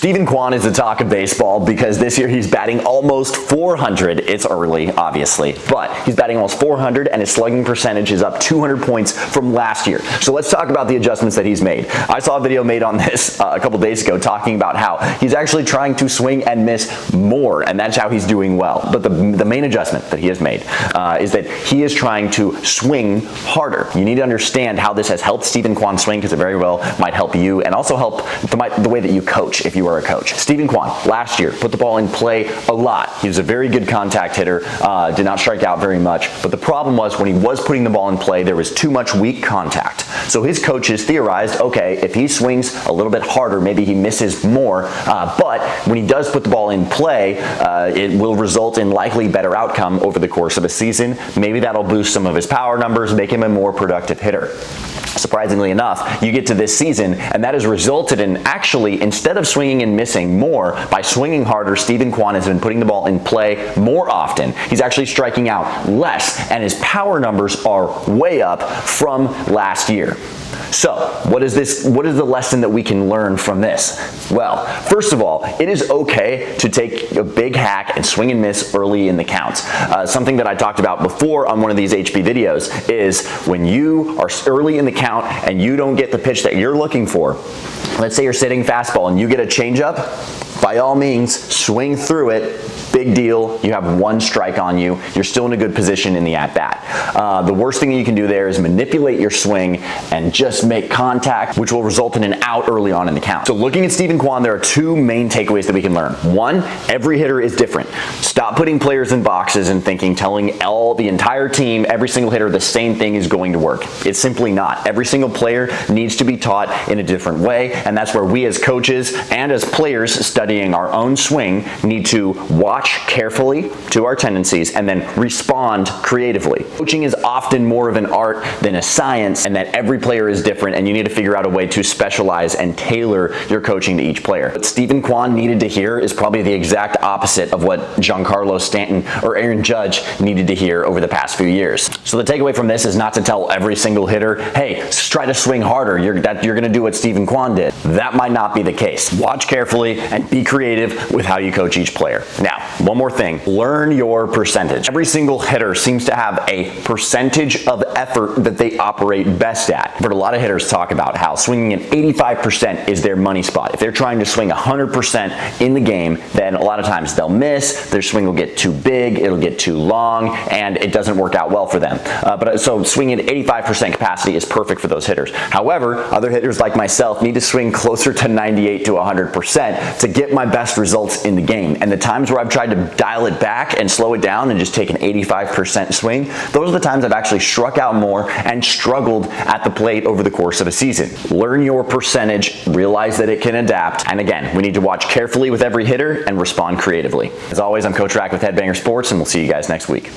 Steven Kwan is the talk of baseball because this year he's batting almost 400. It's early, obviously, but he's batting almost 400 and his slugging percentage is up 200 points from last year. So let's talk about the adjustments that he's made. I saw a video made on this a couple days ago talking about how he's actually trying to swing and miss more, and that's how he's doing well. But the main adjustment that he has made is that he is trying to swing harder. You need to understand how this has helped Steven Kwan swing, because it very well might help you and also help the way that you coach if you are a coach. Steven Kwan last year put the ball in play a lot. He was a very good contact hitter, did not strike out very much, but the problem was when he was putting the ball in play, there was too much weak contact. So his coaches theorized, okay, if he swings a little bit harder, maybe he misses more, but when he does put the ball in play, it will result in likely better outcome over the course of a season. Maybe that'll boost some of his power numbers, make him a more productive hitter. Surprisingly enough, you get to this season, and that has resulted in actually, instead of swinging and missing more, by swinging harder, Steven Kwan has been putting the ball in play more often. He's actually striking out less, and his power numbers are way up from last year. So, what is the lesson that we can learn from this? Well, first of all, it is okay to take a big hack and swing and miss early in the counts. Something that I talked about before on one of these HP videos is when you are early in the count and you don't get the pitch that you're looking for. Let's say you're sitting fastball and you get a changeup, by all means, swing through it. Big deal. You have one strike on you. You're still in a good position in the at-bat. The worst thing you can do there is manipulate your swing and just make contact, which will result in an out early on in the count. So looking at Steven Kwan, there are two main takeaways that we can learn. One, every hitter is different. Stop putting players in boxes and telling the entire team, every single hitter, the same thing is going to work. It's simply not. Every single player needs to be taught in a different way, and that's where we as coaches and as players studying our own swing need to watch carefully to our tendencies and then respond creatively. Coaching is often more of an art than a science, and that every player is different, and you need to figure out a way to specialize and tailor your coaching to each player. What Steven Kwan needed to hear is probably the exact opposite of what Giancarlo Stanton or Aaron Judge needed to hear over the past few years. So the takeaway from this is not to tell every single hitter, hey, try to swing harder, you're going to do what Steven Kwan did. That might not be the case. Watch carefully and be creative with how you coach each player. Now, one more thing, learn your percentage. Every single hitter seems to have a percentage of effort that they operate best at. I've heard a lot of hitters talk about how swinging at 85% is their money spot. If they're trying to swing 100% in the game, then a lot of times they'll miss, their swing will get too big, it'll get too long, and it doesn't work out well for them. So swinging at 85% capacity is perfect for those hitters. However, other hitters like myself need to swing closer to 98 to 100% to get my best results in the game. And the times where I've tried to dial it back and slow it down and just take an 85% swing, those are the times I've actually struck out more and struggled at the plate over the course of a season. Learn your percentage, realize that it can adapt, and again, we need to watch carefully with every hitter and respond creatively. As always, I'm Coach RAC with Headbanger Sports, and we'll see you guys next week.